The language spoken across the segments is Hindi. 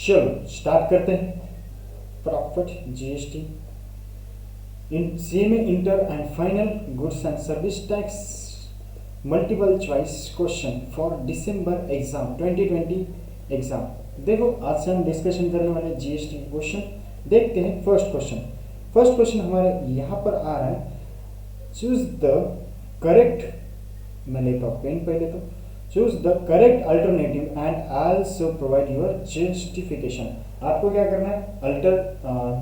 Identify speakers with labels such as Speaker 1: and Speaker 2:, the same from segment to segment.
Speaker 1: चलो स्टार्ट करते हैं फटाफट। GST in semi inter and final goods and service tax multiple choice question for December exam 2020 exam. देखो आज से हम डिस्कशन करने वाले जीएसटी क्वेश्चन। देखते हैं फर्स्ट क्वेश्चन हमारे यहाँ पर आ रहा है। चूज द करेक्ट, मैं लेता हूँ पेन पहले तो। Choose the correct alternative and also provide your justification. आपको क्या करना है,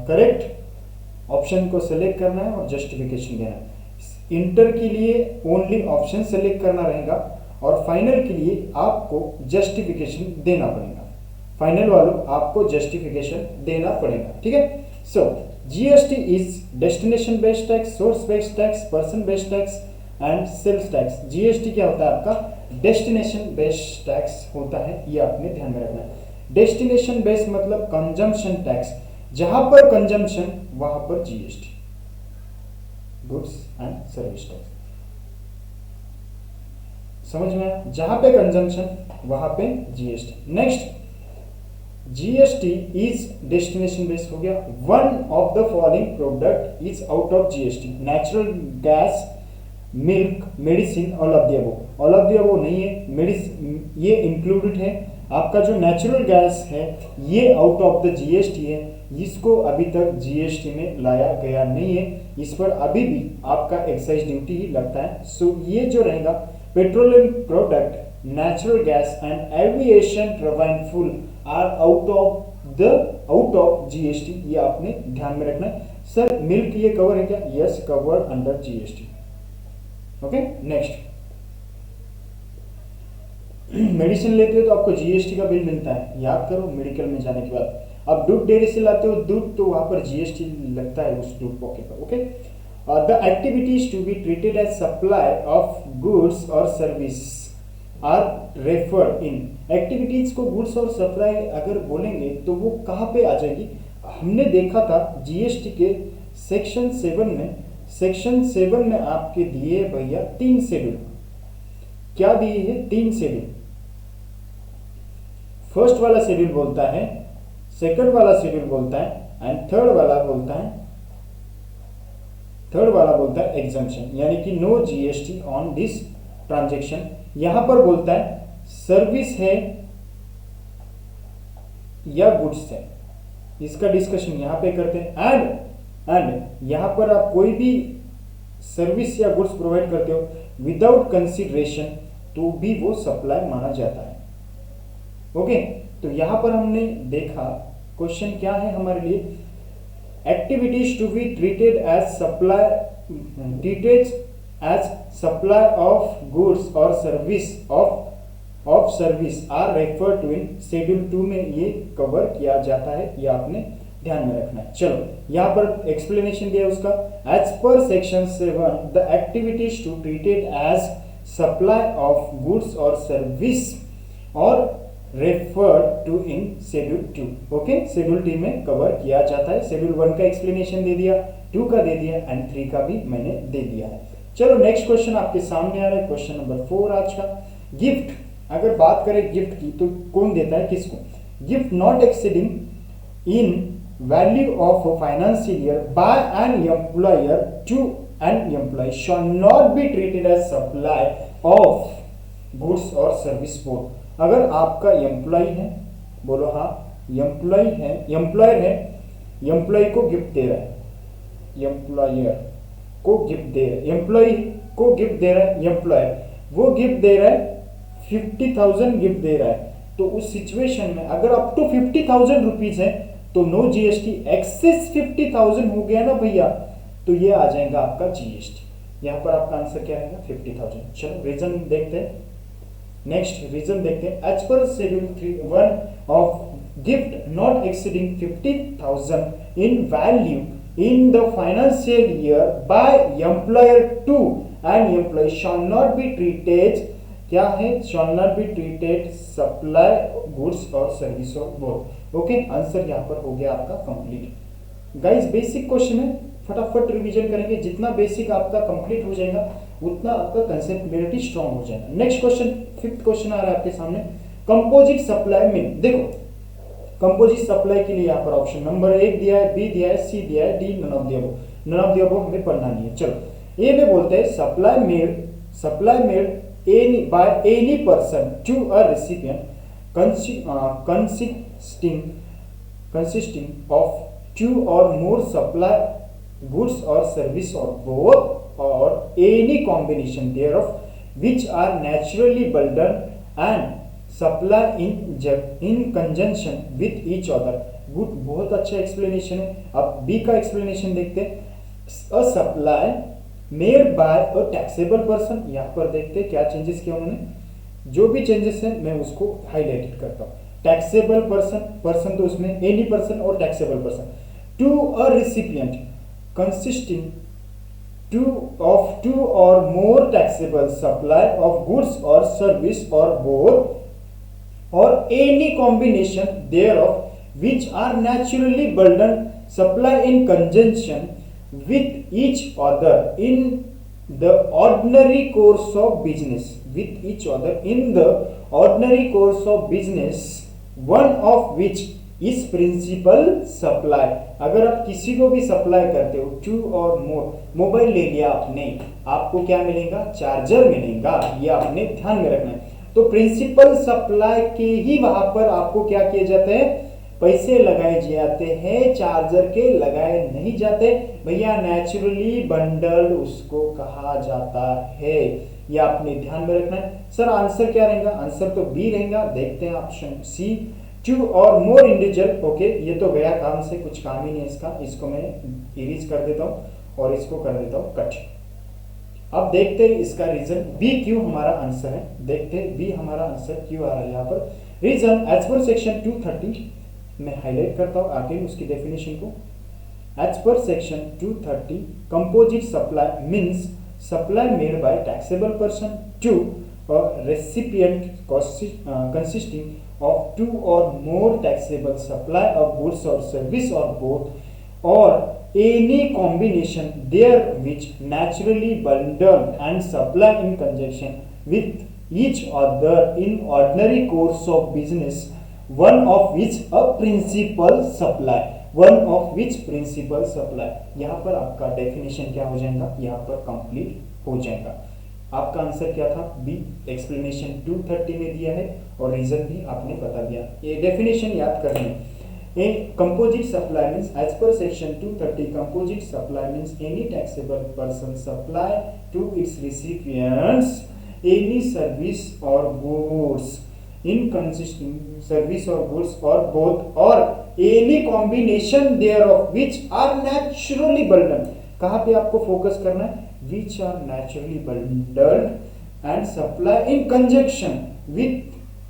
Speaker 1: करेक्ट ऑप्शन को सेलेक्ट करना है और जस्टिफिकेशन देना है। इंटर के लिए ओनली ऑप्शन सेलेक्ट करना रहेगा और फाइनल के लिए आपको जस्टिफिकेशन देना पड़ेगा। फाइनल वालों आपको जस्टिफिकेशन देना पड़ेगा, ठीक है। So GST is destination based tax, source based tax, person based tax and sales tax. GST क्या होता है आपका, डेस्टिनेशन बेस्ड टैक्स होता है, ये आपने ध्यान में रखना है। डेस्टिनेशन बेस्ड मतलब कंजम्पशन टैक्स, जहां पर कंजम्पशन वहां पर GST, goods and service tax. समझ में आया, जहां पे कंजम्पशन वहां पे GST. Next, GST is destination based हो गया। One of the following product is out of GST, natural gas, milk, medicine, all of the above. All of the above नहीं है, मेडिसिन ये इंक्लूडेड है। आपका जो नेचुरल गैस है ये आउट ऑफ द जीएसटी है, इसको अभी तक जीएसटी में लाया गया नहीं है, इस पर अभी भी आपका एक्साइज ड्यूटी ही लगता है। सो ये जो रहेगा petroleum product, natural gas and aviation turbine fuel are out of GST, ये आपने ध्यान में रखना है। सर मिल्क ये कवर है क्या, yes covered under GST. Okay next, medicine लेते हो तो आपको जीएसटी का बिल मिलता है, याद करो मेडिकल में जाने के बाद। अब दूध डेयरी से लाते हो दूध तो वहां पर जीएसटी लगता है उस दूध पॉकेट पर। Okay, the activities to be treated as supply of goods और service are referred in. Activities को गुड्स और सप्लाई अगर बोलेंगे तो वो कहाँ पे आ जाएगी। हमने देखा था जीएसटी के सेक्शन 7 में आपके दिए भैया 3 शेड्यूल। क्या दिए है, 3 शेड्यूल। फर्स्ट वाला शेड्यूल बोलता है, सेकंड वाला शेड्यूल बोलता है एंड थर्ड वाला बोलता है एग्जम्पशन, यानी कि no GST on this transaction. यहां पर बोलता है सर्विस है या गुड्स है, इसका डिस्कशन यहां पे करते हैं। एंड यहां पर आप कोई भी सर्विस या गुड्स प्रोवाइड करते हो विदाउट कंसिडरेशन तो भी वो सप्लाई माना जाता है। ओके, तो यहां पर हमने देखा क्वेश्चन क्या है हमारे लिए, activities to be treated as supply of goods और service of service are refer to in schedule 2 में ये कवर किया जाता है, ये आपने ध्यान में रखना है। चलो यहां पर एक्सप्लेनेशन दिया उसका, as per section 7 the activities to treated as supply of goods और सर्विस और refer to in schedule 2। Okay, schedule 2 में कवर किया जाता है। शेड्यूल 1 का एक्सप्लेनेशन दे दिया, 2 का दे दिया एंड 3 का भी मैंने दे दिया है। चलो नेक्स्ट क्वेश्चन आपके सामने आ रहा है, क्वेश्चन नंबर 4 आज का। गिफ्ट, अगर बात करें गिफ्ट की तो कौन देता है किसको, gift not exceeding in value of financial year by an employer to an employee shall not be treated as supply of goods और सर्विस बोथ। अगर आपका एम्प्लॉय है, बोलो हाँ एम्प्लॉय है, एम्प्लॉयर है, एम्प्लॉय को गिफ्ट दे रहा है, एम्प्लॉयर को गिफ्ट दे रहा है, एम्प्लॉय को गिफ्ट दे रहा है, एम्प्लॉयर वो गिफ्ट दे रहा है 50,000 गिफ्ट दे रहा है, तो उस सिचुएशन में अगर अप टू 50,000 रुपीज है तो नो जीएसटी। एक्सेस 50,000 हो गया ना भैया तो ये आ जाएगा आपका जीएसटी। यहाँ पर आपका आंसर क्या रहेगा, 50,000। चलो रीजन देखते हैं, नेक्स्ट रीजन देखते हैं। As per schedule 1 of gift not exceeding 50,000 in value in the financial year by employer to and employee shall not be treated, क्या है, shall not be treated supply goods और सर्विस और बोथ। ओके, आंसर यहाँ पर हो गया आपका कंप्लीट। गाइस बेसिक क्वेश्चन है, फटाफट रिवीजन करेंगे, जितना बेसिक आपका कंप्लीट हो जाएगा उतना आपका कंसेप्टेबिलिटी स्ट्रांग हो जाएगा। नेक्स्ट क्वेश्चन, 5th क्वेश्चन आ रहा है आपके सामने, कंपोजिट सप्लाई मीन। देखो कंपोजिट सप्लाई के लिए यहाँ पर ऑप्शन नंबर 1 दिया है, बी दिया है, सी दिया है, D none of the above. None of the above हमें पढ़ना नहीं है। चलो ए में बोलते हैं supply made any by any person to a recipient consisting of two or more supply goods or service or both or any combination thereof which are naturally bundled and supply in conjunction with each other। Good, बहुत अच्छा एक्सप्लेनेशन है। अब बी का एक्सप्लेनेशन देखते हैं। A supply made bye a taxable person, यहाँ पर देखते हैं क्या चेंजेस किया उन्होंने। जो भी चेंजेस हैं मैं उसको हाईलाइटेड करता हूँ। टैक्सेबल पर्सन तो उसमें एनी पर्सन और taxable person to a recipient consisting of two or more taxable supply of goods or service or both or any combination thereof which are naturally bundled supply in conjunction with each other in the ordinary course of business, one of which इस प्रिंसिपल सप्लाई। अगर आप किसी को भी सप्लाई करते हो टू और मोर, मोबाइल ले लिया आपने, आपको क्या मिलेगा? चार्जर मिलेगा। ये आपने ध्यान में रखना है। तो प्रिंसिपल सप्लाई के ही वहां पर आपको क्या किए जाते हैं? पैसे लगाए जाते हैं, चार्जर के लगाए नहीं जाते भैया। नेचुरली बंडल्ड उसको कहा जाता है, ये आपने ध्यान में रखना है। सर आंसर क्या रहेगा? आंसर तो बी रहेगा। देखते हैं ऑप्शन सी, टू और मोर इंडिविजुअल। ओके, ये तो गया काम से, कुछ काम ही नहीं है इसका। इसको मैं इरेज कर देता हूं और इसको कर देता हूं कट। अब देखते हैं इसका रीजन। बी क्यों हमारा आंसर है, देखते हैं बी हमारा आंसर क्यों आ रहा है यहाँ पर। रीजन एज पर सेक्शन 230 मैं हाईलाइट करता हूं आगे उसकी डेफिनेशन को। As per section 230 composite supply means supply made by taxable person to a recipient consisting of two or more taxable supply of goods or service or both or any combination there which naturally bundled and supply in conjunction with each other in ordinary course of business, one of which principal supply। यहाँ पर आपका डेफिनेशन क्या हो जाएगा? यहाँ पर कंप्लीट हो जाएगा। आपका आंसर क्या था? बी। एक्सप्लेनेशन 230 में दिया है और रीजन भी आपने बता दिया। ये डेफिनेशन याद करनी है। Composite supply means as per section 230 composite supply means any taxable person supply to its recipients any service और गुड्स इन कंसिस्टिंग सर्विस और गुड्स और बोथ और any combination thereof which are naturally bundled. कहां पे आपको फोकस करना है? which are naturally bundled and supply in conjunction with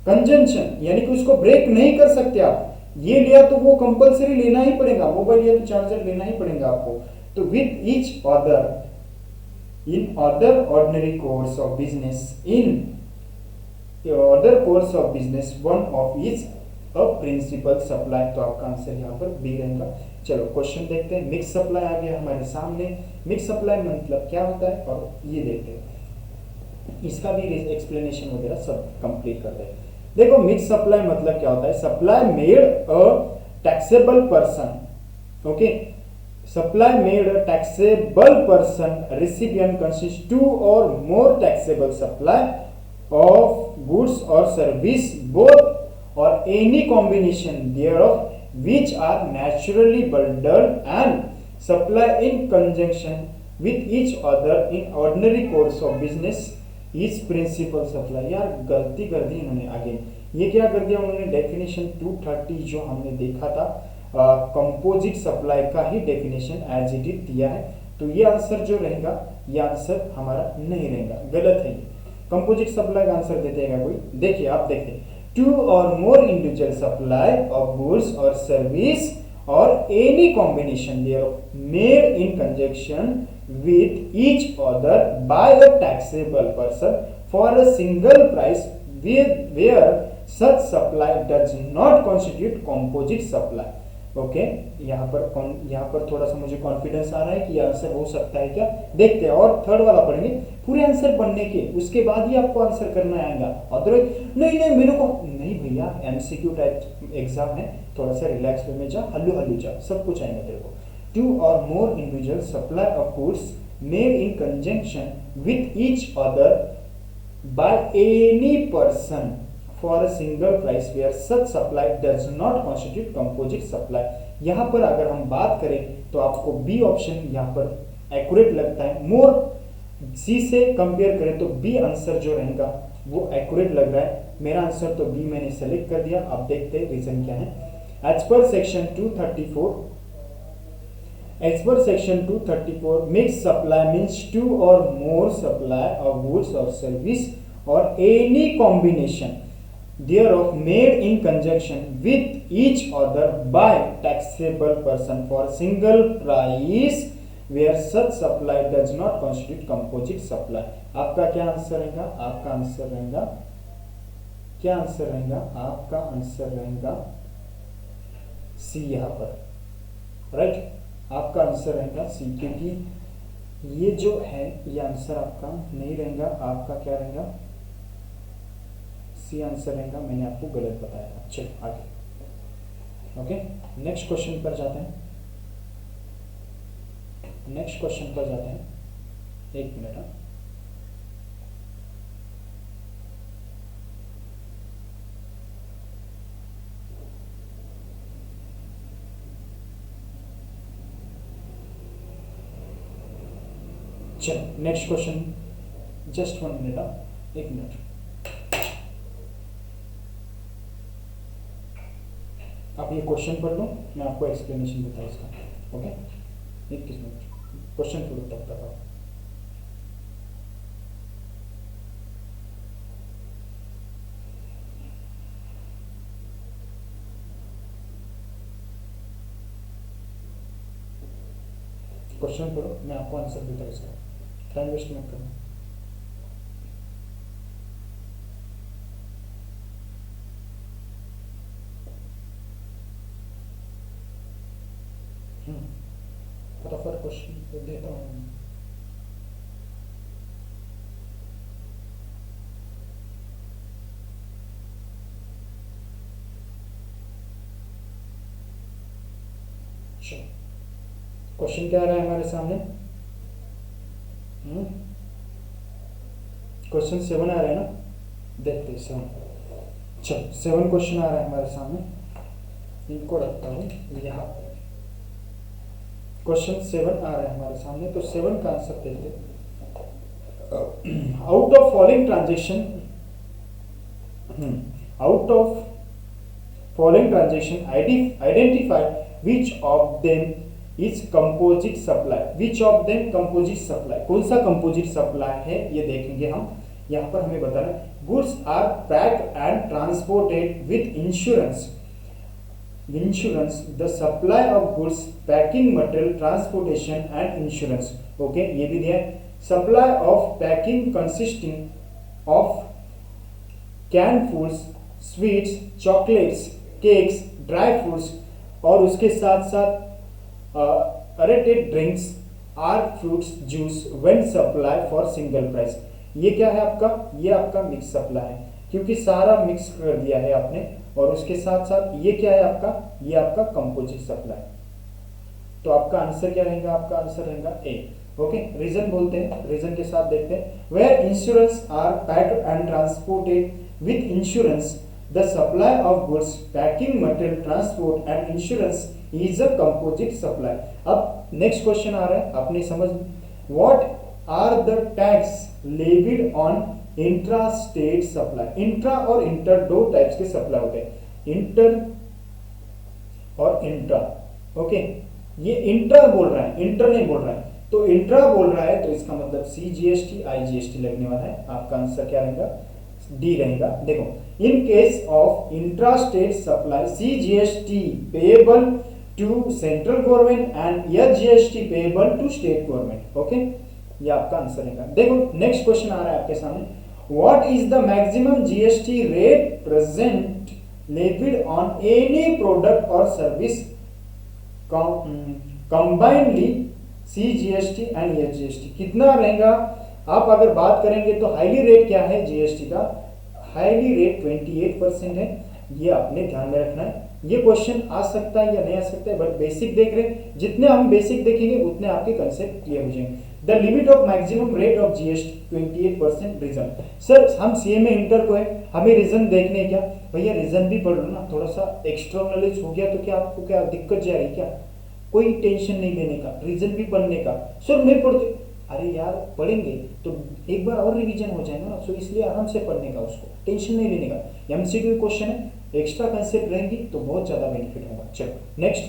Speaker 1: यानी कि उसको ब्रेक नहीं कर सकते आप। ये लिया तो वो कंपलसरी लेना ही पड़ेगा, मोबाइल लिया तो चार्जर लेना ही पड़ेगा आपको। तो with each other in other ordinary course of business, one of each a principal supply। तो आपका आंसर यहाँ पर बी रहेगा। चलो क्वेश्चन देखते हैं। मिक्स सप्लाई आ गया हमारे सामने। मिक्स सप्लाई मतलब क्या होता है और ये देखते हैं, इसका भी एक्सप्लेनेशन वगैरह सब कंप्लीट कर रहे हैं। देखो मिक्स सप्लाई मतलब क्या होता है? Supply made a taxable person, okay, supply made a taxable person recipient consist to और मोर टैक्सेबल सप्लाई ऑफ गुड्स और service both or any combination thereof which are naturally bundled and supply in conjunction with each other in ordinary course of business is principal supply। यार गलती कर दी इन्होंने आगे। ये क्या कर दिया उन्होंने? डेफिनेशन 230 जो हमने देखा था कंपोजिट सप्लाई का ही डेफिनेशन एज इट इज दिया है। तो ये आंसर जो रहेगा, ये आंसर हमारा नहीं रहेगा, गलत है। कंपोजिट सप्लाई का आंसर देते कोई? देखिए आप देखिए, two or more individual supply of goods or service or any combination thereof made in conjunction with each other by a taxable person for a single price where such supply does not constitute composite supply। Okay, यहाँ पर थोड़ा सा मुझे कॉन्फिडेंस आ रहा है कि ये आंसर हो सकता है क्या, देखते हैं। और थर्ड वाला पढ़ेंगे, पूरे आंसर पढ़ने के उसके बाद ही आपको आंसर करना आएगा, अदरवाइज नहीं नहीं मेरे को नहीं भैया, एमसीक्यू टाइप एग्जाम है, थोड़ा सा रिलैक्स वे में जा, हल्लू हल्लू जा, सब कुछ आएगा तेरे को। 2 or more individual supply of goods made in conjunction with each other by any person for a single price where such supply does not constitute composite supply। यहाँ पर अगर हम बात करें तो आपको बी ऑप्शन यहाँ पर एक्यूरेट लगता है, मोर सी से कंपेयर करें तो बी आंसर जो रहेगा वो एक्यूरेट लग रहा है। मेरा आंसर तो बी मैंने सेलेक्ट कर दिया, आप देखते हैं रीजन क्या है। As per section 234, as per section 234, mixed supply means 2 or more supply of goods or service or any combination thereof made in conjunction with each other by taxable person for single price where such supply does not constitute composite supply। आपका क्या आंसर रहेगा? आपका आंसर रहेगा, क्या आंसर रहेगा? आपका आंसर रहेगा सी यहाँ पर, राइट? आपका आंसर रहेगा सी, क्योंकि ये जो है ये आंसर आपका नहीं रहेगा, आपका क्या रहेगा? सी आंसर रहेगा, मैंने आपको गलत बताया था। चलो आगे, ओके नेक्स्ट क्वेश्चन पर जाते हैं, नेक्स्ट क्वेश्चन पर जाते हैं, एक मिनट। चलो next question, just 1 minute, 1 minute. आप ये क्वेश्चन पढ़ लो, मैं आपको एक्सप्लेनेशन देता हूँ इसका, ओके? 21 मिनट क्वेश्चन पढ़ो तब तक आप। क्वेश्चन पढ़ो, मैं आपको आंसर देता हूँ इसका, टाइम वेस्ट मत करना। फटाफट क्वेश्चन देता हूँ। क्वेश्चन क्या आ रहा है हमारे सामने? क्वेश्चन 7 आ रहा है ना, देखते हैं 7। चलो 7 क्वेश्चन आ रहा है हमारे सामने, इनको रखता हूँ यहाँ। क्वेश्चन 7 आ रहा है हमारे सामने, तो 7 का आंसर देखते हैं। Out of following transaction, out of following transaction identify which of them is composite supply. Which of them composite supply, कौन सा कंपोजिट सप्लाई है ये देखेंगे हम। यहाँ पर हमें बताना है, goods are packed and transported with insurance. Insurance, the supply of goods, packing material, transportation and insurance. Okay, ये भी दिया है। Supply of packing consisting of can foods, sweets, chocolates, cakes, dry fruits, और उसके साथ साथ aerated drinks or fruits juice when supply for single price. ये क्या है आपका? ये आपका मिक्स सप्लाई है, क्योंकि सारा मिक्स कर दिया है आपने। और उसके साथ साथ ये क्या है आपका? ये आपका कंपोजिट सप्लाई। तो आपका आंसर क्या रहेगा? आपका आंसर रहेगा ए। ओके, रीजन बोलते हैं, रीजन के साथ देखते हैं। Where insurance are packed and transported with insurance, the supply of goods, packing material, transport and insurance is a composite supply. अब नेक्स्ट क्वेश्चन आ रहा है, आपने समझ, what are the tax levied on intra state supply. Intra और इंटर दो टाइप्स के सप्लाई होते हैं, इंटर और इंट्रा। ओके, ये इंट्रा बोल रहा है, इंटर नहीं बोल रहा है। तो इंट्रा बोल रहा है तो इसका मतलब CGST IGST लगने वाला है। आपका आंसर क्या रहेगा? डी रहेगा। देखो, in case of intra state supply, CGST payable to central government and SGST payable to state government. Okay, ये आपका आंसर रहेगा। देखो नेक्स्ट क्वेश्चन आ रहा है आपके सामने, what is the maximum GST rate present levied on any product और service combinedly CGST and SGST कितना रहेगा। आप अगर बात करेंगे तो हाईली रेट क्या है जीएसटी का, हाईली रेट 28% है। ये आपने ध्यान में रखना है। ये क्वेश्चन आ सकता है या नहीं आ सकता है, बट बेसिक देख रहे हैं, जितने हम बेसिक देखेंगे उतने आपके कंसेप्ट क्लियर हो जाएंगे। The limit of maximum rate of GST 28%। Reason, sir हम सीए में इंटर को है, हमें रीजन देखने क्या, भैया रीजन भी पढ़ लो ना, थोड़ा सा एक्स्ट्रा नॉलेज हो गया तो क्या आपको क्या दिक्कत जा रही क्या, कोई टेंशन नहीं लेने का, रीजन भी पढ़ने का। सर नहीं पढ़ते, अरे यार पढ़ेंगे तो एक बार और रिवीजन हो जाएगा ना, सो इसलिए आराम से पढ़ने का, उसको टेंशन नहीं लेने का। एमसीक्यू क्वेश्चन है, एक्स्ट्रा कंसेप्ट रहेंगी तो बहुत ज्यादा बेनिफिट होगा। चलो next,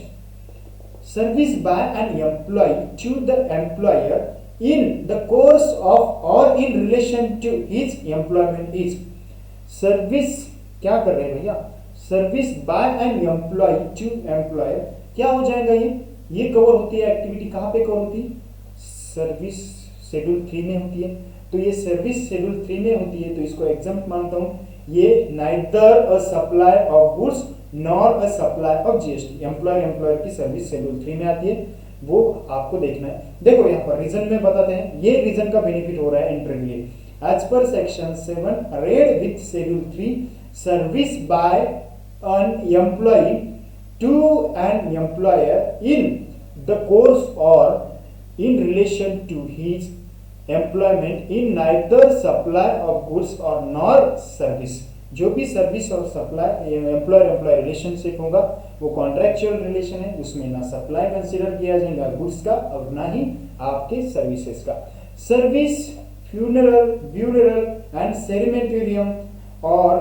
Speaker 1: service by an employee to the employer in the course of और in relation to his employment is. Service क्या कर रहे हैं भैया, service by an employee to employer, क्या हो जाएगा ये कवर होती है एक्टिविटी, कहाँ पे कवर होती है, सर्विस शेड्यूल 3 में होती है। तो ये सर्विस शेड्यूल 3 में होती है तो इसको एग्जाम्पल मानता हूँ। ये neither a supply of goods nor a supply of GST, employer की सर्विस शेड्यूल 3 में आती है, वो आपको देखना है। देखो यहाँ पर रीजन में बताते हैं, ये रीजन का बेनिफिट हो रहा है एंट्री के लिए। As per section 7 read with schedule 3 service by an employee to an employer in the course और in relation to his employment in neither supply of goods or nor service। जो भी सर्विस और सप्लाई एम्प्लॉयर रिलेशनशिप होगा वो कॉन्ट्रेक्चुअल रिलेशन है, उसमें ना सप्लाई कंसिडर किया जाएगा गुड्स का और ना ही आपके सर्विसेज का। सर्विस, फ्यूनरल एंड सेरेमोनियम और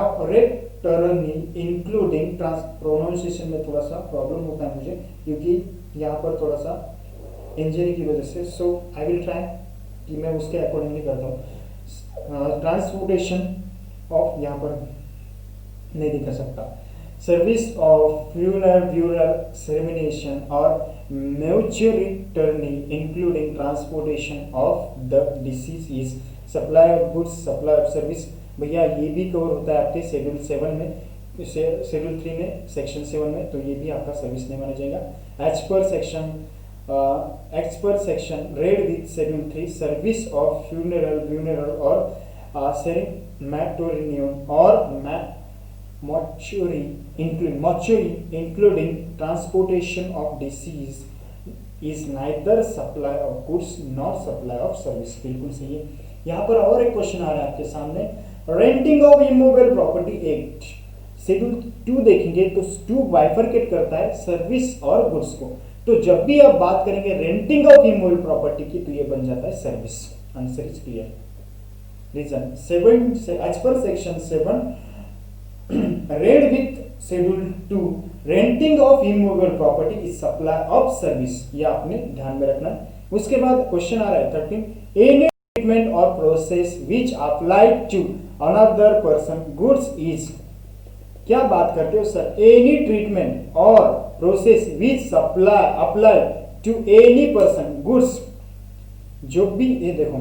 Speaker 1: मैरिटर्नी इंक्लूडिंग प्रोनाउंसिएशन में थोड़ा सा प्रॉब्लम होता है मुझे, क्योंकि यहाँ पर थोड़ा सा इंजरी की वजह से, सो आई विल ट्राई कि मैं उसके अकॉर्डिंगली करता हूँ। ट्रांसपोर्टेशन ऑफ यहाँ पर नहीं दिखा सकता, सर्विस ऑफ फ्यूनरल सेरेमोनिएशन और mortuary including transportation of the deceased is supply of goods, supply of service. भैया ये भी कवर होता है आपके शेड्यूल 7 में, शेड्यूल 3 में, सेक्शन 7 में, तो ये भी आपका सर्विस नहीं माना जाएगा। As per section read with schedule 3 service of funeral और सेरेमोनियम और mortuary including transportation of deceased is neither supply of goods not supply of service. बिल्कुल सही है। यहाँ पर और एक क्वेश्चन आ रहा है आपके सामने, renting of immovable property act schedule 2 देखेंगे तो 2 बाइफरकेट करता है सर्विस और गुड्स को। तो जब भी आप बात करेंगे रेंटिंग ऑफ इमूवेबल प्रॉपर्टी की तो ये बन जाता है service. Answer is clear. Reason 7 as per section 7 read with schedule 2 renting of immovable property is supply of service, ये आपने ध्यान में रखना है। उसके बाद क्वेश्चन आ रहा है 13, एनी ट्रीटमेंट और process which applied to another person goods is. क्या बात करते हो सर, एनी ट्रीटमेंट और process which apply to any person goods, जो भी, ये देखो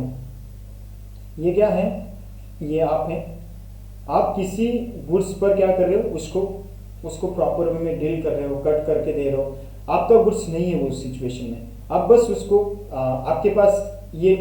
Speaker 1: ये क्या है, ये आप है, आप किसी गुड्स पर क्या कर रहे हो, उसको प्रॉपर वे में डील कर रहे हो, कट करके दे रहे हो, आपका गुड्स नहीं है वो सिचुएशन में, आप बस उसको आपके पास ये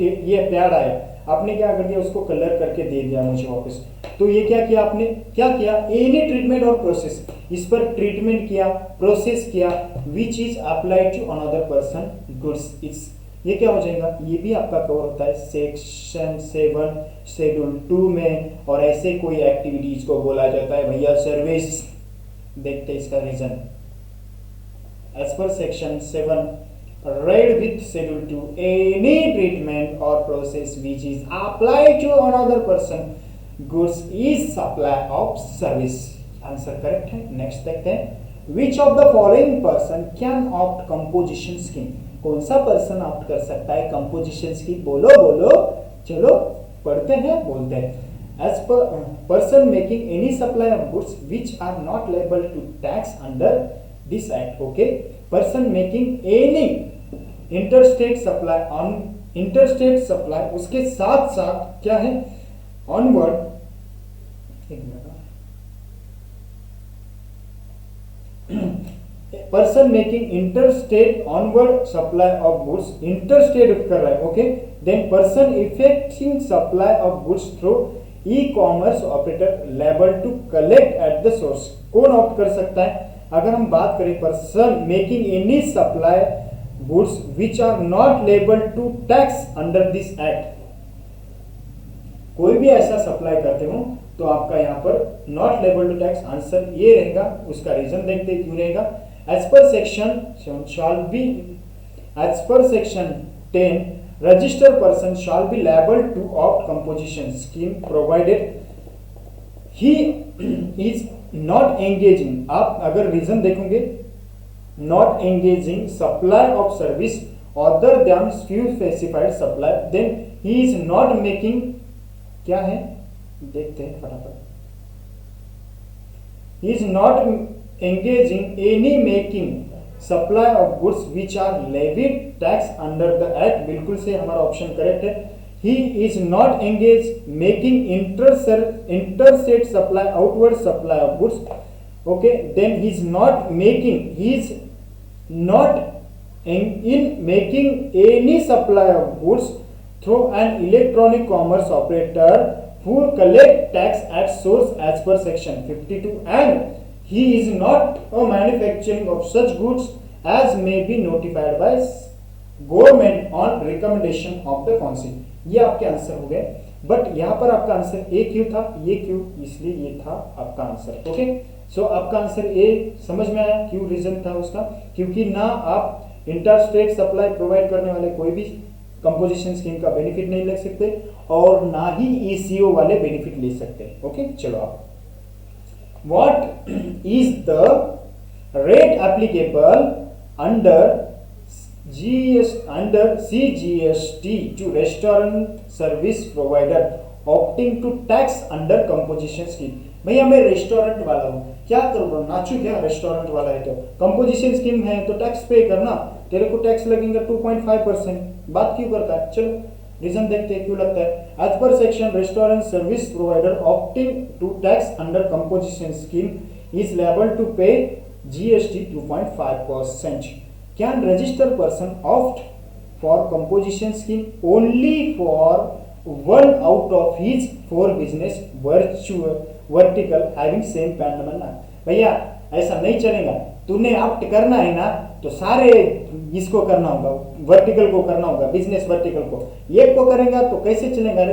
Speaker 1: प्यार आया, आपने क्या कर दिया, उसको कलर करके दे दिया मुझे वापस। तो ये क्या किया आपने, क्या किया, एनी ट्रीटमेंट और प्रोसेस, इस पर ट्रीटमेंट किया, प्रोसेस किया, which is applied to another person goods is, ये क्या हो जाएगा, ये भी आपका कवर होता है सेक्शन 7 शेड्यूल 2 में। और ऐसे कोई एक्टिविटीज को बोला जाता है भैया सर्विस। देखते हैं इसका reason. As per section 7 read with schedule 2 any treatment or process which is applied to another person goods is supply of service। Answer correct है। नेक्स्ट देखते हैं, which of the following person can opt composition scheme, कौन सा पर्सन ऑप्ट कर सकता है कंपोजिशन स्कीम, बोलो चलो पढ़ते हैं, बोलते हैं। As per person making any supply of goods which are not liable to tax under this act. Okay, person making any interstate supply, उसके साथ साथ क्या है, ऑनवर्ड, एक minute, person making interstate onward supply of goods, interstate कर रहा है, okay, then person effecting supply of goods through e commerce operator liable to collect at the source. कौन ऑप्ट कर सकता है? अगर हम बात करें person making any supply goods which are not liable to tax under this act, कोई भी ऐसा सप्लाई करते हो तो आपका यहाँ पर not liable to tax, answer ये रहेगा। उसका रीजन देखते हैं क्यों रहेगा। As per section shall be, as per section 10 registered person shall be liable to opt composition scheme provided he is not engaging, आप अगर रीजन देखोगे not engaging supply of service other than few specified supply, then he is not making, क्या है देखते हैं फटाफट, he is not engaging any making supply of goods which are levied tax under the act, बिल्कुल से हमारा ऑप्शन करेक्ट है। He is not engage making interstate supply outward supply of goods, okay, then he is not making, he is not in making any supply of goods through an electronic commerce operator who collect tax at source as per section 52 and he is not a manufacturing of such goods as may be notified by government on recommendation of the council। ये आपके आंसर हो गए, बट यहाँ पर आपका आंसर ए क्यों था, ये क्यों, इसलिए ये था आपका आंसर, ओके। सो आपका आंसर ए समझ में आया, क्यों रीजन था उसका, क्योंकि ना आप इंटरस्टेट सप्लाई प्रोवाइड करने वाले कोई भी कंपोजिशन स्कीम का बेनिफिट नहीं ले सकते और ना ही ईसीओ वाले बेनिफिट ले सकते, ओके। चलो आप what is the rate applicable under CGST to restaurant service provider opting to tax under composition scheme। भैया मैं रेस्टोरेंट वाला हूँ, क्या करूँ, नाचू क्या, रेस्टोरेंट वाला है तो कंपोजिशन स्कीम है तो टैक्स पे करना, तेरे को टैक्स लगेगा 2.5%, बात क्यों करता है। चलो रीजन देखते हैं क्यों लगता है। As per section restaurant service provider opting to tax under composition scheme is liable to pay GST 2.5%। Can register person opt for composition scheme only for one out of his 4 business vertical having same पैंडमन। भैया ऐसा नहीं चलेगा, तूने ऑप्ट करना है ना तो सारे इसको करना होगा, वर्टिकल को करना होगा, बिजनेस वर्टिकल को, एक को करेगा तो कैसे चलेगा रे।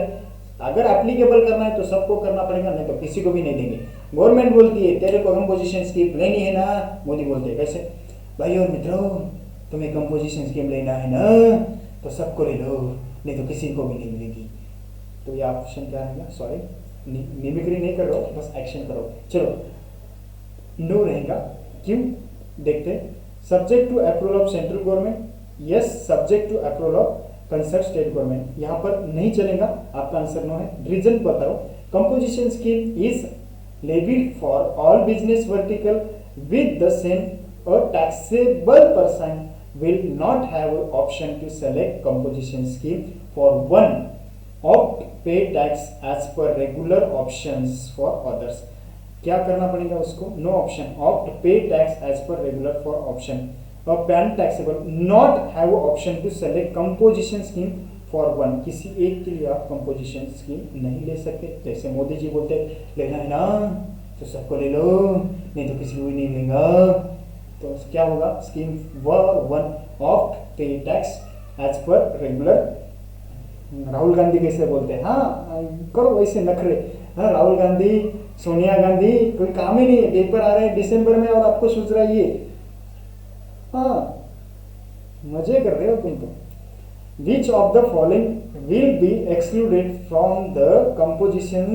Speaker 1: अगर एप्लीकेबल करना है तो सबको करना पड़ेगा, नहीं तो किसी को भी नहीं देंगे। गवर्नमेंट बोलती है तेरे को कंपोजिशन स्कीम लेनी है ना, मोदी बोलते हैं कैसे, भाई और मित्रों तुम्हें कंपोजिशन स्कीम लेना है ना तो सबको ले लो, नहीं तो किसी को भी नहीं मिलेगी। तो ये ऑप्शन क्या रहेगा, सॉरी मिमिक्री नहीं कर रहा हूँ, बस एक्शन करो। चलो नो रहेगा, क्यों देखते। Subject to approval of central government, yes subject to approval of concern state government, यहाँ पर नहीं चलेगा, आपका आंसर नो है। रीजन बता रहा हूँ, composition scheme is levied for all business vertical with the same और taxable person will not have option to select composition scheme for one opt pay tax as per regular options for others। क्या करना पड़ेगा उसको, no option opt pay tax as per regular for option और पैन taxable not have option to select composition scheme for one, किसी एक के लिए आप कंपोजिशन स्कीम नहीं ले सकते। जैसे मोदी जी बोलते लेना है ना तो सबको ले लो, नहीं तो किसी को भी नहीं मिलेगा। तो क्या होगा, scheme one of pay tax as per regular. Rahul Gandhi कैसे बोलते हैं, हाँ करो वैसे नखरे, हाँ राहुल गांधी सोनिया गांधी कोई काम ही नहीं है, पेपर आ रहे हैं दिसंबर में और आपको सोच रहा है ये, हाँ मजे कर रहे हो तुम तो। विच of the following will be excluded from the composition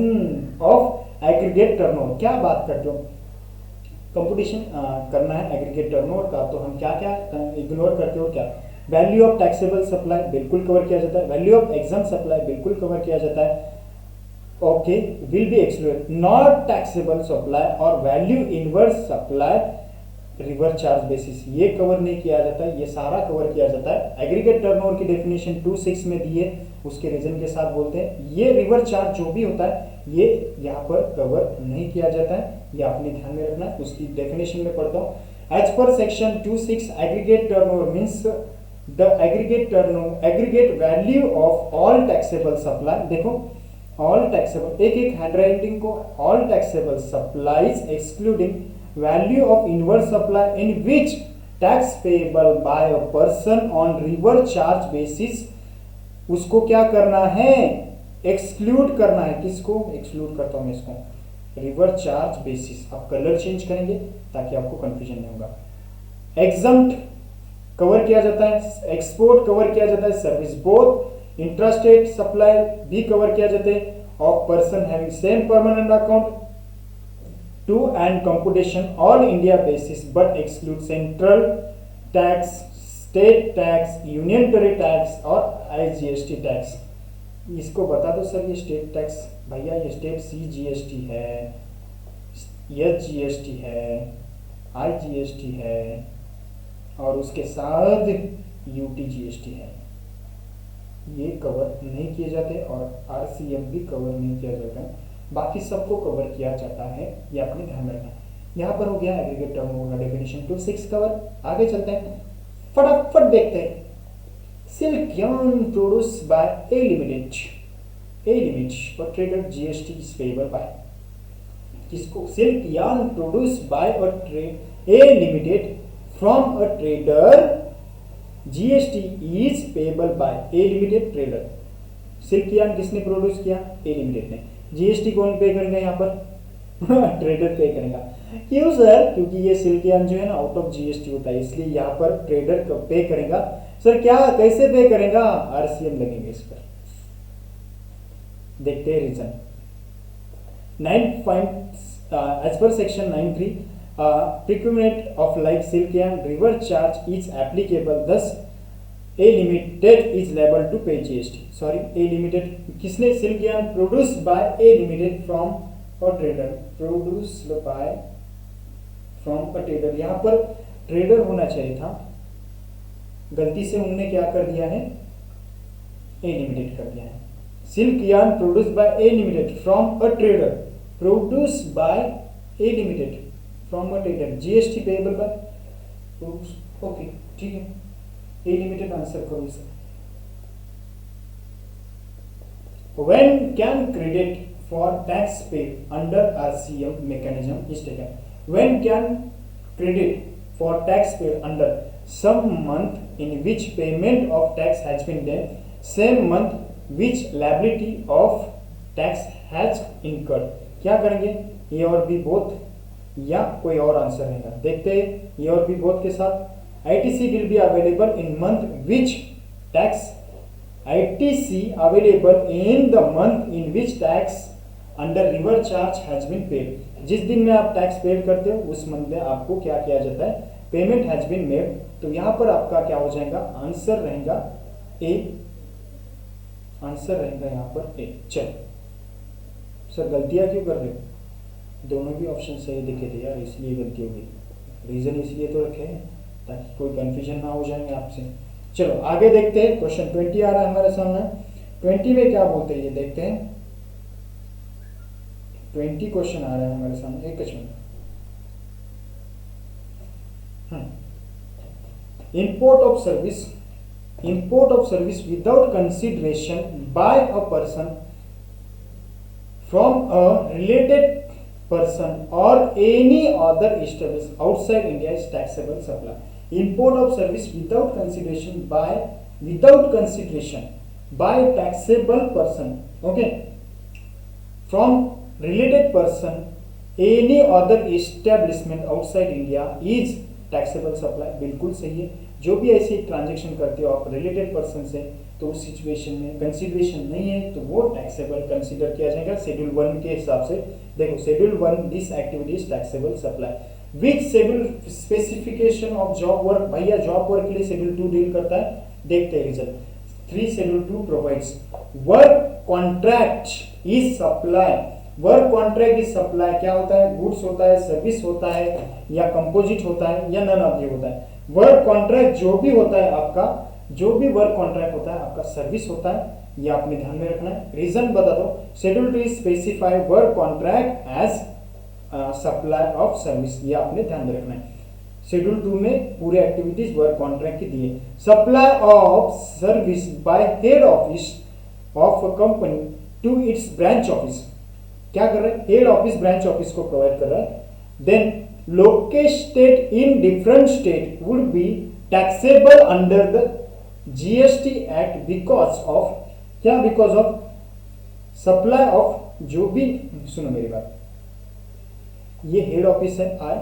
Speaker 1: of aggregate turnover. क्या बात करते हो, कंपटीशन करना है एग्रीगेट टर्नओवर का, तो हम क्या क्या इग्नोर करते हो, क्या वैल्यू ऑफ टैक्सेबल सप्लाई बिल्कुल कवर किया जाता है, वैल्यू ऑफ एग्जाम सप्लाई बिल्कुल कवर किया जाता है, okay will be excluded not taxable supply और value inverse supply reverse charge basis ये कवर नहीं किया जाता है, ये सारा कवर किया जाता है। एग्रीगेट टर्नओवर की डेफिनेशन 2.6 में दी है, उसके रीजन के साथ बोलते हैं ये रिवर चार्ज जो भी होता है ये यहाँ पर कवर नहीं किया जाता है, ये आपने ध्यान में रखना है। उसकी डेफिनेशन में पढ़ता हूँ, as per section 26 aggregate turnover means the aggregate value of all taxable supply. देखो ऑल टैक्सेबल, एक एक हैंड राइटिंग को, all taxable supplies excluding value of inward supply in which tax payable by a person on reverse charge basis, उसको क्या करना है, एक्सक्लूड करना है। किसको एक्सक्लूड करता हूं मैं इसको, रिवर चार्ज बेसिस। आप कलर चेंज करेंगे ताकि आपको कंफ्यूजन नहीं होगा। एग्जम्प्ट कवर किया जाता है, एक्सपोर्ट कवर किया जाता है, सर्विस बोथ इंट्रास्टेट सप्लाई भी कवर किया जाता है, of person having same permanent account to and computation all India basis but exclude central tax, state tax, union tax और IGST टैक्स। इसको बता दो सर ये स्टेट टैक्स, भैया ये स्टेट CGST है, SGST है, IGST है और उसके साथ UTGST है। ये कवर नहीं किए जाते और RCM भी कवर नहीं किया जाता है, बाकी सबको कवर किया जाता है, ये आपने ध्यान में रखना। यहाँ पर हो गया एग्रीगेट टर्नओवर का डेफिनेशन 26 कवर। आगे चलते हैं, फटाफट देखते हैं। Silk yarn produced by A Limited और trader GST is payable by, किसको, silk yarn produced by A Limited from a trader, GST is payable by A Limited trader। Silk yarn किसने प्रोड्यूस किया, A Limited ने। GST कौन पे करेगा यहाँ पर ट्रेडर पे करेगा। क्यों सर, क्योंकि ये सिल्क yarn जो है ना आउट ऑफ GST होता है, इसलिए यहाँ पर ट्रेडर पे करेगा। सर क्या, कैसे पे करेगा, RCM लगेंगे इस पर। देखते हैं reason. 9 as per section 9(3) procurement of like silk yarn river charge is applicable, thus A Limited is liable to pay GST। Sorry, A Limited किसने, silk yarn produced by A Limited from a trader, produced by from a trader। यहाँ पर ट्रेडर होना चाहिए था, गलती से उन्होंने क्या कर दिया है, A Limited कर दिया है। Silk yarn produced by A Limited from a trader, produced by A Limited from a trader, GST payable by, okay ठीक है, A Limited आंसर करो इसे। When can credit for tax paid under RCM mechanism is taken? When can credit for tax paid under some month in which payment of tax has been done, same month which liability of tax has incurred? क्या करेंगे, ये और भी बोथ या कोई और आंसर रहेगा। देखते हैं, ये और भी बोथ के साथ ITC will be available in month which tax, ITC available in the month in which tax under river charge has been paid। जिस दिन में आप टैक्स पेड करते हो उस मंथ में आपको क्या किया जाता है, पेमेंट हैज बीन मेड। तो यहाँ पर आपका क्या हो जाएगा, आंसर रहेगा A, आंसर रहेगा यहाँ पर A। चलो सर गलतियाँ क्यों कर रहे हो, दोनों भी ऑप्शन सही दिखे थे यार, इसलिए गलती हो गई। रीजन इसलिए तो रखे हैं ताकि कोई कंफ्यूजन ना हो जाएंगे आपसे। चलो आगे देखते हैं, क्वेश्चन 20 आ रहा है हमारे सामने। 20 में क्या बोलते हैं ये देखते हैं। 20 क्वेश्चन आ रहा है हमारे सामने, एक minute. import of service without consideration by a person from a related person or any other established outside India is taxable supply। Import of service without consideration by taxable person, okay, from related person any other establishment outside India is taxable supply। बिल्कुल सही है, जो भी ऐसी ट्रांजेक्शन करते हो आप रिलेटेड पर्सन से, तो उस सिचुएशन में कंसिडरेशन नहीं है तो वो टैक्सेबल कंसीडर किया जाएगा शेड्यूल 1 के हिसाब से। देखो schedule 1 this activity is taxable supply. Which schedule specification of job work, भैया जॉब वर्क के लिए शेड्यूल 2 डील करता है। देखते हैं result. 3 schedule 2 provides work contract is supply. Work contract is supply क्या होता है, गुड्स होता है, सर्विस होता है, या कंपोजिट होता है, या नन ऑफ ये होता है। वर्क कॉन्ट्रैक्ट जो भी होता है आपका, जो भी वर्क कॉन्ट्रैक्ट होता है आपका सर्विस होता है, ये आपने ध्यान में रखना है। रीजन बता दो, schedule 2 specify work contract as supply of service, ये आपने ध्यान में रखना है। शेड्यूल 2 में पूरे एक्टिविटीज वर्क कॉन्ट्रैक्ट की दिए। Supply of service by head office of a company to its branch office, क्या कर रहा है, हेड ऑफिस ब्रांच ऑफिस को प्रोवाइड कर रहा है। Then located in different state would be taxable under the GST act because of, क्या, बिकॉज ऑफ सप्लाई ऑफ, जो भी, सुनो मेरी बात, ये हेड ऑफिस है आई,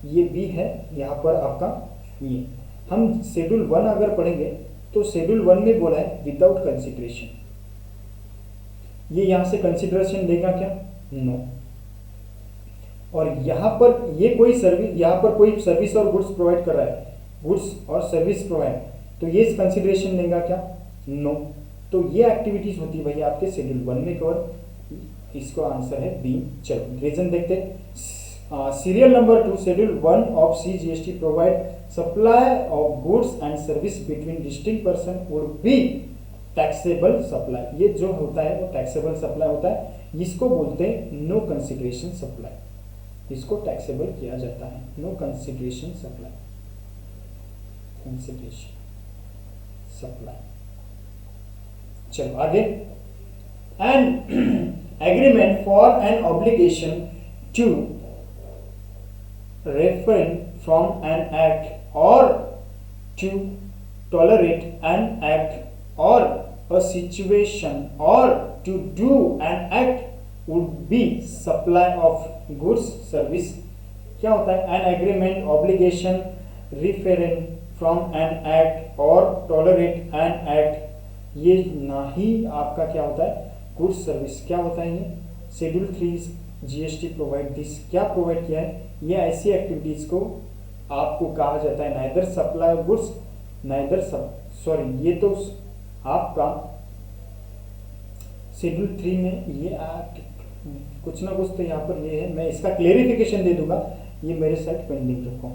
Speaker 1: ये बी है, यहां पर आपका ये, हम शेड्यूल 1 अगर पढ़ेंगे तो शेड्यूल 1 में बोला है विदाउट कंसिडरेशन, ये यहां से कंसिडरेशन लेगा क्या, नो। और यहां पर ये कोई सर्विस, यहां पर कोई सर्विस और गुड्स प्रोवाइड कर रहा है, गुड्स और सर्विस प्रोवाइड, तो ये कंसिडरेशन लेगा क्या, नो। तो ये एक्टिविटीज होती है भैया आपके शेड्यूल 1 में कवर, इसको आंसर है बी। चलो रीजन देखते हैं। Serial number 2, schedule 1 of CGST provide supply of goods and service between distinct person would be taxable supply, ये जो होता है वो टैक्सेबल सप्लाई होता है, इसको बोलते हैं नो कंसिडरेशन सप्लाई, इसको टैक्सेबल किया जाता है, no consideration supply, consideration supply. चलो आगे, and agreement for an obligation to refrain from an act or to tolerate an act or a situation or to do an act would be supply of goods service। क्या होता है, an agreement, obligation, refrain from an act or tolerate an act, ये ना ही आपका क्या होता है गुड्स सर्विस, क्या होता है ये शेड्यूल 3 जीएसटी प्रोवाइड दिस, क्या प्रोवाइड किया है, ये ऐसी एक्टिविटीज को आपको कहा जाता है neither supply of goods, neither sorry, ये तो आपका शेड्यूल 3 में ये कुछ ना कुछ तो यहाँ पर ये है, मैं इसका क्लेरिफिकेशन दे दूंगा, ये मेरे साइड पेंडिंग रखो,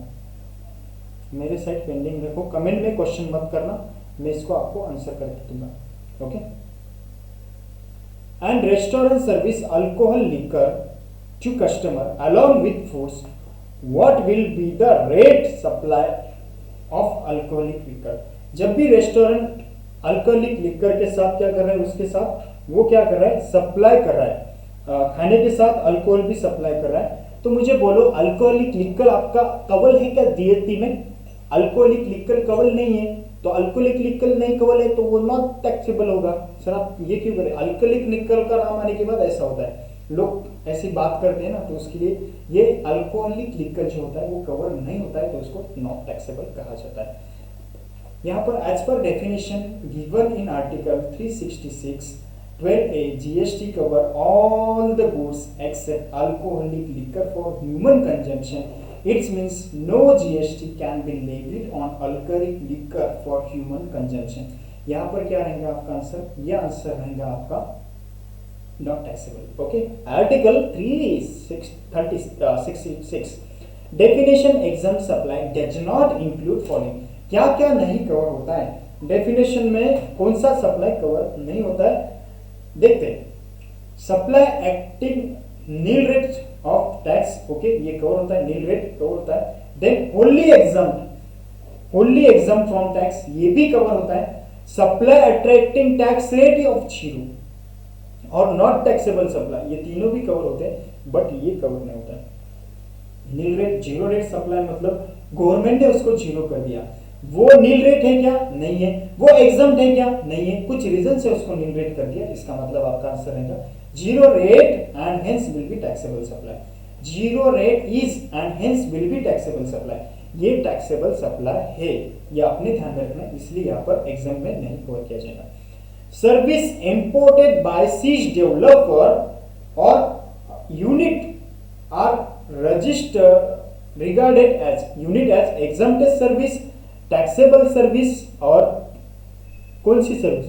Speaker 1: मेरे साइड पेंडिंग रखो, कमेंट में क्वेश्चन मत करना, मैं इसको आपको आंसर करके दूंगा, okay. And restaurant service alcohol liquor to customer along with foods, what will be the rate supply of alcoholic liquor। जब भी रेस्टोरेंट अल्कोहलिक लिकर के साथ क्या कर रहा है, उसके साथ वो क्या कर रहा है, सप्लाई कर रहा है, खाने के साथ अल्कोहल भी सप्लाई कर रहा है, तो मुझे बोलो अल्कोहलिक लिकर आपका कवल है क्या जीएसटी में, अल्कोहलिक लिकर कवल नहीं है, तो अल्कोहलिक लिकर नहीं कवल है तो वो नॉट टैक्सेबल होगा। सर आप ये क्यों करें, अल्कोहलिक लिकर का नाम आने के बाद ऐसा होता है, लोग ऐसी बात करते हैं ना, तो उसके लिए ये अल्कोहलिक लिकर जो होता है वो कवर नहीं होता है, तो उसको नॉट टैक्सेबल कहा जाता है। यहाँ पर as per definition given in article 366 12A GST cover all the goods except alcoholic liquor for human consumption, its means no GST can be levied on alcoholic liquor for human consumption. यहाँ पर क्या रहेगा आपका आंसर, यह आंसर रहेगा आपका not taxable, okay। article 366 definition exempt supply does not include following, क्या क्या नहीं कवर होता है, डेफिनेशन में कौन सा सप्लाई कवर नहीं होता है, देखते हैं। Supply attracting nil rate of tax, okay, ये कवर होता है, नील रेट कवर होता है। Then wholly exempt from tax, ये भी कवर होता है। Supply attracting tax rate of 0 और नॉट टैक्सेबल सप्लाई, ये तीनों भी कवर होते हैं, बट ये कवर नहीं होता है। Nil rate, zero rate supply मतलब गवर्नमेंट ने उसको जीरो कर दिया, वो नील रेट है क्या, नहीं है, वो एग्जम्प्ट है क्या, नहीं है, कुछ रीजन से उसको नील रेट कर दिया, इसका मतलब आपका आंसर रहेगा zero rate and hence will be taxable supply. Zero rate is and hence will be taxable supply, ये टैक्सेबल सप्लाई है, ये आपने ध्यान रखना, इसलिए यहाँ पर एग्जाम में नहीं कवर किया जाएगा। Service imported by siege developer or unit are registered regarded as unit as exempted service, taxable service और कौन सी service,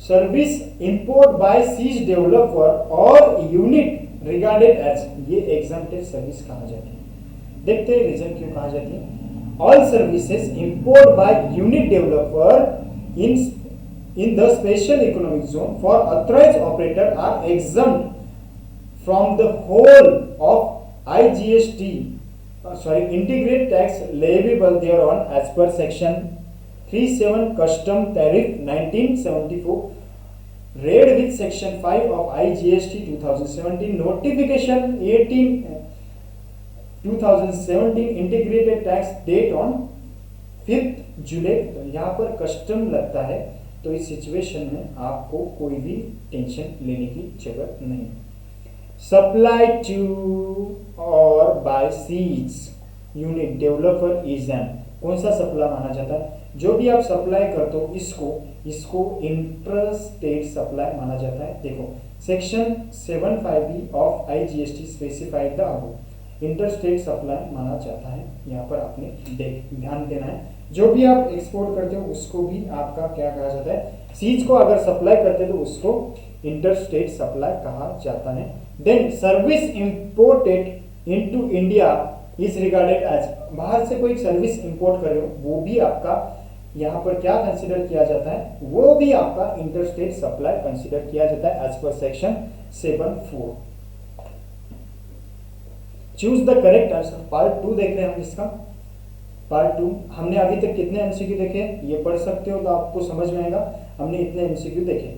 Speaker 1: service import by siege developer or unit regarded as, ये exempted service कहा जाती है। देखते हैं रीजन क्यों कहा जाती है। All services import by unit developer in the special economic zone for authorized operator are exempt from the whole of IGST integrate tax leviable thereon as per section 37 custom tariff 1974 read with section 5 of IGST 2017 notification 18 2017 integrated tax date on 5th जुलाई। तो यहाँ पर कस्टम लगता है, तो इस सिचुएशन में आपको कोई भी टेंशन लेने की जरूरत नहीं। सप्लाई टू और by SEZ unit developer is an, कौन सा सप्लाई माना जाता है? जो भी आप सप्लाई करते हो इसको इंट्रास्टेट सप्लाई माना जाता है। देखो section 7(5)(b of IGST specified the above, interstate supply माना जाता है। यहाँ पर आपने ध्यान देना है, जो भी आप एक्सपोर्ट करते हो उसको भी आपका क्या कहा जाता है? सीज को अगर सप्लाई करते हो तो उसको इंटरस्टेट सप्लाई कहा जाता है। Then service imported into India is regarded as, बाहर से कोई सर्विस इंपोर्ट कर रहे हो वो भी आपका यहाँ पर क्या कंसिडर किया जाता है? वो भी आपका इंटरस्टेट सप्लाई कंसिडर किया जाता है as per section 7(4). Choose the correct answer. Part 2 देख रहे हैं हम इसका। पार्ट 2 हमने अभी तक कितने एमसीक्यू देखे, ये पढ़ सकते हो तो आपको समझ में आएगा। हमने इतने एमसीक्यू देखे।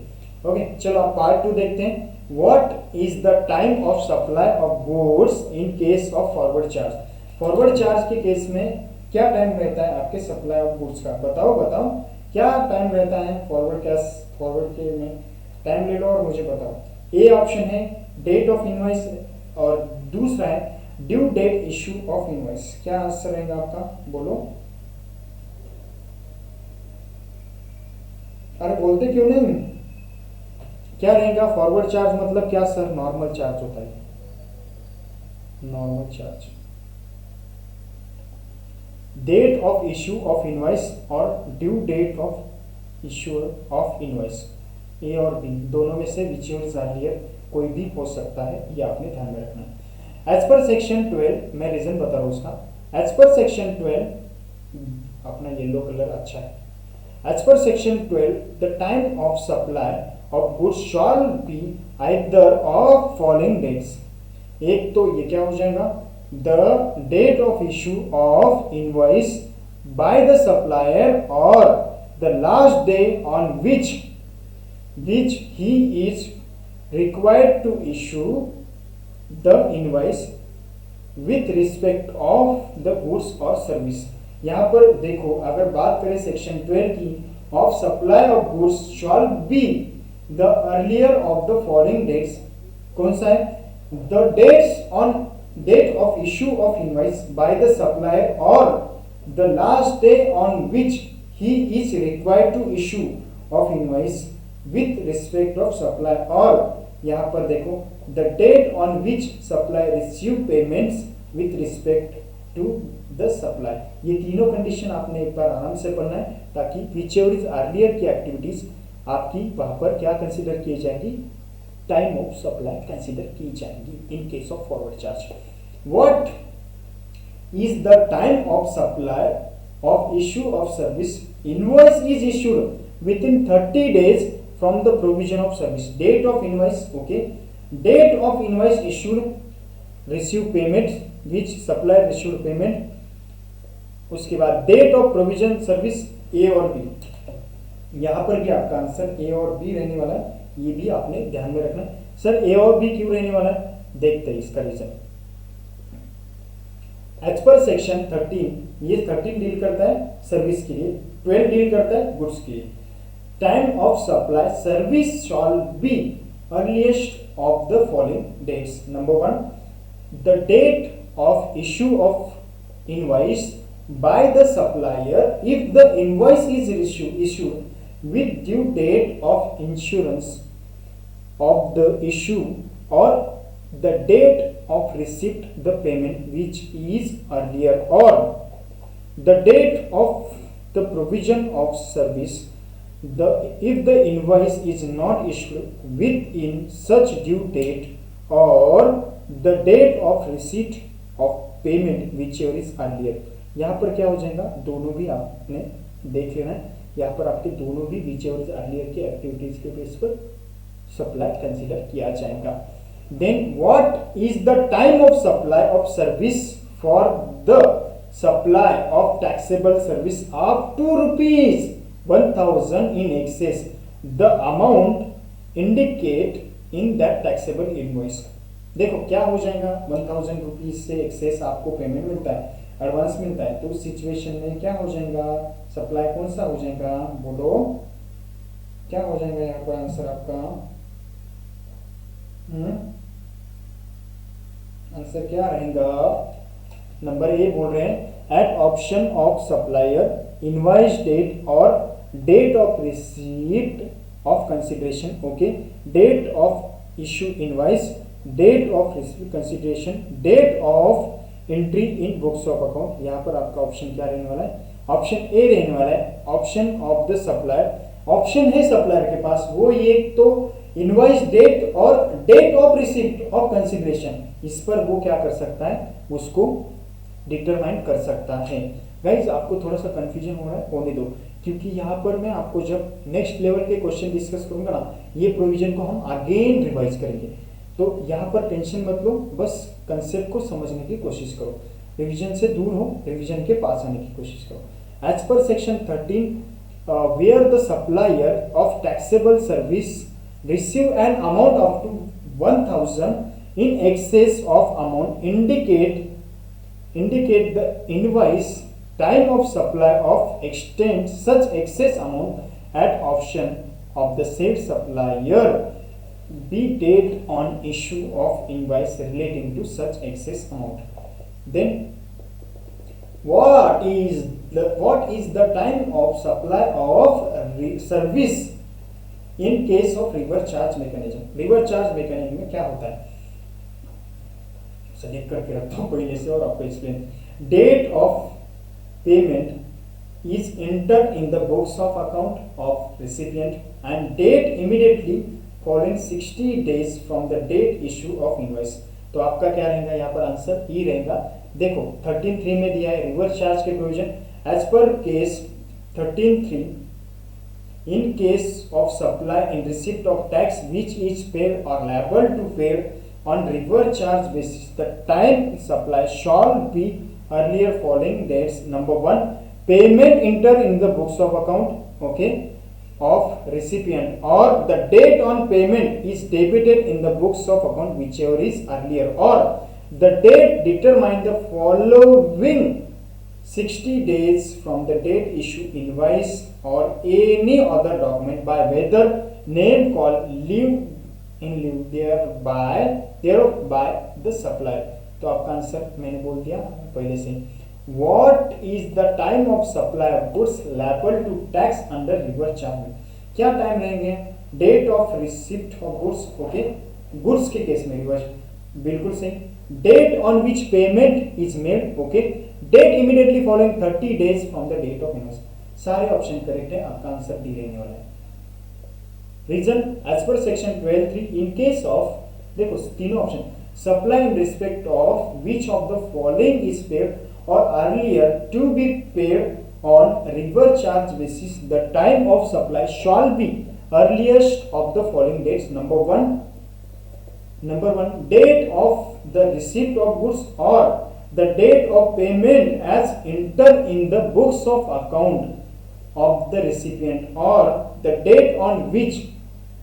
Speaker 1: ओके, चलो आप पार्ट 2 देखते हैं। What is the time of supply of goods in case of forward charge? Forward charge के केस में क्या टाइम रहता है आपके सप्लाई ऑफ गुड्स का? बताओ क्या टाइम रहता है फॉरवर्ड के में? टाइम ले लो और मुझे बताओ। ए ऑप्शन है डेट ऑफ इनवॉइस और दूसरा है due date issue of invoice. क्या आंसर रहेगा आपका? बोलो। अरे बोलते क्यों नहीं? क्या रहेगा? फॉरवर्ड चार्ज मतलब क्या सर? नॉर्मल चार्ज होता है, normal charge. Date of issue of invoice और due date of issue of invoice, A और बी दोनों में से विच इज अर्लियर कोई भी हो सकता है, ये आपने ध्यान में रखना है। एज पर सेक्शन 12, मैं रीजन बता रहा हूं उसका। एज पर सेक्शन 12, अपना येलो कलर अच्छा है। As per section 12 the time of supply of goods shall be either of following dates. एक तो ये क्या हो जाएगा? The date of issue of invoice by the supplier और the last day on which he is required to issue the invoice with respect of the goods or service। यहाँ पर देखो, अगर बात करें सेक्शन 12 की, of supply of goods shall be the earlier of the following dates। कौन सा है? the date of issue of invoice by the supplier or the last day on which he is required to issue of invoice with respect of supply, और यहाँ पर देखो the date on which supply receive payments with respect to the supply। ये तीनों कंडीशन आपने एक बार आराम से पढ़ना है, ताकि whichever is earlier की एक्टिविटीज आपकी वहां पर क्या कंसिडर की जाएंगी? टाइम ऑफ सप्लाई कंसिडर की जाएंगी इन case of forward charge. What is the time of supply of issue of service? Invoice is issued with in 30 days from the provision of service। date of invoice, okay, date of invoice issued, receive payment which supplier received payment, उसके बाद date of provision service A और B। यहाँ पर भी आपका आंसर A और B रहने वाला है, ये भी आपने ध्यान में रखना। सर A और B क्यों रहने वाला है? देखते हैं इसका रीजन। एज पर सेक्शन 13, ये 13 डील करता है सर्विस के लिए, 12 डील करता है गुड्स के लिए। Time of supply service shall be earliest of the following dates। Number 1, the date of issue of invoice by the supplier if the invoice is issued with due date of insurance of the issue or the date of receipt the payment which is earlier, or the date of the provision of service if the invoice is not issued within such due date or the date of receipt of payment whichever is earlier। यहाँ पर क्या हो जाएगा? दोनों भी आपने देख लेना है। यहाँ पर आपके दोनों भी whichever is earlier की एक्टिविटीज के बेस पर सप्लाई कंसीडर किया जाएगा। Then what is the time of supply of service for the supply of taxable service of 2 rupees 1000 in excess the amount indicate in that taxable invoice। देखो क्या हो जाएगा, 1000 रुपीज से एक्सेस आपको पेमेंट मिलता है, एडवांस मिलता है, तो उस सिचुएशन में क्या हो जाएगा, सप्लाई कौन सा हो जाएगा, बोलो क्या हो जाएगा यहाँ पर आंसर आपका, आंसर क्या रहेगा, नंबर ए बोल रहे हैं at option of supplier invoice date और date of receipt of consideration. Okay, date of issue invoice, date of receipt consideration, date of entry in books of account. यहाँ पर आपका ऑप्शन क्या रहने वाला है, ऑप्शन ए रहने वाला है, option of the supplier. Option है सप्लायर के पास, वो ये तो इनवॉइस डेट और date of receipt of consideration, इस पर वो क्या कर सकता है, उसको डिटरमाइन कर सकता है। गाइज आपको थोड़ा सा कंफ्यूजन हो रहा है, होने दो, क्योंकि यहाँ पर मैं आपको जब नेक्स्ट लेवल के क्वेश्चन डिस्कस करूंगा ना, ये प्रोविजन को हम अगेन रिवाइज करेंगे, तो यहाँ पर टेंशन मत लो, बस कंसेप्ट को समझने की कोशिश करो, रिवीजन से दूर हो, रिवीजन के पास आने की कोशिश करो। As per section 13 where the supplier of taxable service receive an amount up to 1000 in excess of amount indicate the invoice time of supply of extend such excess amount at option of the said supplier be date on issue of invoice relating to such excess amount। Then what is the time of supply of service in case of reverse charge mechanism। reverse charge mechanism में क्या होता है, सेलेक्ट करके रखता हूँ पहले से और आपको explain. Date of payment is entered in the books of account of recipient and date immediately following 60 days from the date issue of invoice। तो आपका क्या रहेगा यहाँ पर आंसर ई रहेगा। देखो 13.3 में दिया है रिवर्स चार्ज के provision, as per case 13.3 in case of supply in receipt of tax which is paid और liable to paid on reverse charge basis the time supply shall be earlier following dates। number 1 payment enter in the books of account okay of recipient or the date on payment is debited in the books of account whichever is earlier or the date determined the following 60 days from the date issue invoice or any other document by whether name call leave in lieu thereof by the supplier। तो आपका आंसर मैंने बोल दिया पहले से। What is the time of supply of goods liable to tax under reverse charge। क्या टाइम रहेंगे, date of receipt of goods, okay goods के केस में रिवर्स बिल्कुल सही, date on which payment is made, okay date immediately following 30 days from the date of invoice. सारे ऑप्शन करेक्ट है, आपका आंसर डी रहने वाला है। Reason as per section 12.3 in case of, देखो तीनों option, supply in respect of which of the following is paid और earlier to be paid on reverse charge basis the time of supply shall be earliest of the following dates. Number one date of the receipt of goods और the date of payment as entered in the books of account of the recipient और the date on which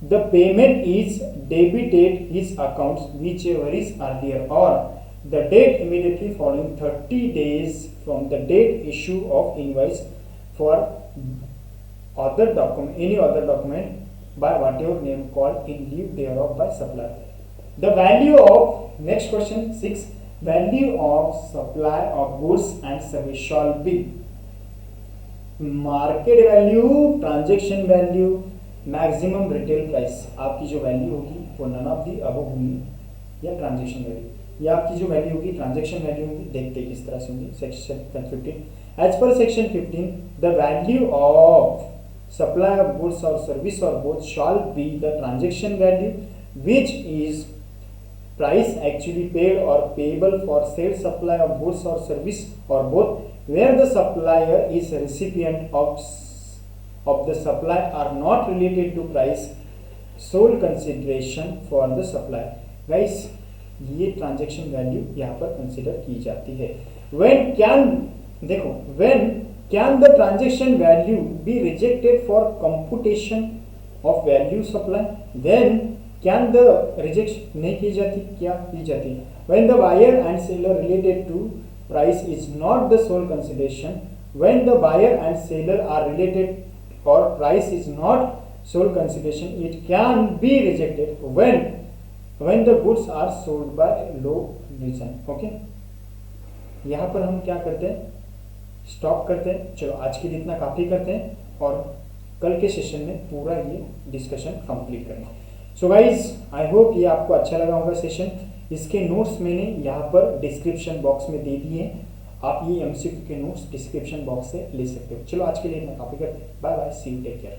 Speaker 1: the payment is debited his accounts whichever is earlier or the date immediately following 30 days from the date issue of invoice for other document any other document by whatever name called in lieu thereof by supplier। The value of next question 6 value of supply of goods and service shall be market value, transaction value, maximum retail price. आपकी जो वैल्यू होगी वो नन ऑफ दी अबव होगी या ट्रांजेक्शन वैल्यू, या आपकी जो वैल्यू होगी ट्रांजेक्शन वैल्यू होगी, देखते हैं किस तरह से होगी। Section 15 as per section 15 the value of supply of goods और सर्विस और both shall be the transaction value which is price actually paid और payable for said supply of goods और सर्विस और both where the supplier is recipient of the supply are not related to price sole consideration for the supply। guys ये ट्रांजैक्शन वैल्यू यहाँ पर कंसिडर की जाती है। व्हेन कैन, देखो when can the transaction value be rejected for computation of value supply, then can the rejection नहीं की जाती, क्या की जाती है? When the buyer and seller related to price is not the sole consideration, when the buyer and seller are related or price is not sole consideration, it can be rejected when the goods are sold by low reason. Okay, यहाँ पर हम क्या करते हैं, स्टॉप करते हैं। चलो आज के लिए इतना काफ़ी करते हैं और कल के सेशन में पूरा ये डिस्कशन कंप्लीट करेंगे। सो गाइज आई होप ये आपको अच्छा लगा होगा सेशन। इसके नोट्स मैंने यहाँ पर डिस्क्रिप्शन बॉक्स में दे दिए हैं, आप ये एमसीक्यू के नोट्स डिस्क्रिप्शन बॉक्स से ले सकते हो। चलो आज के लिए इतना काफ़ी करते हैं। Bye bye, see you, take care.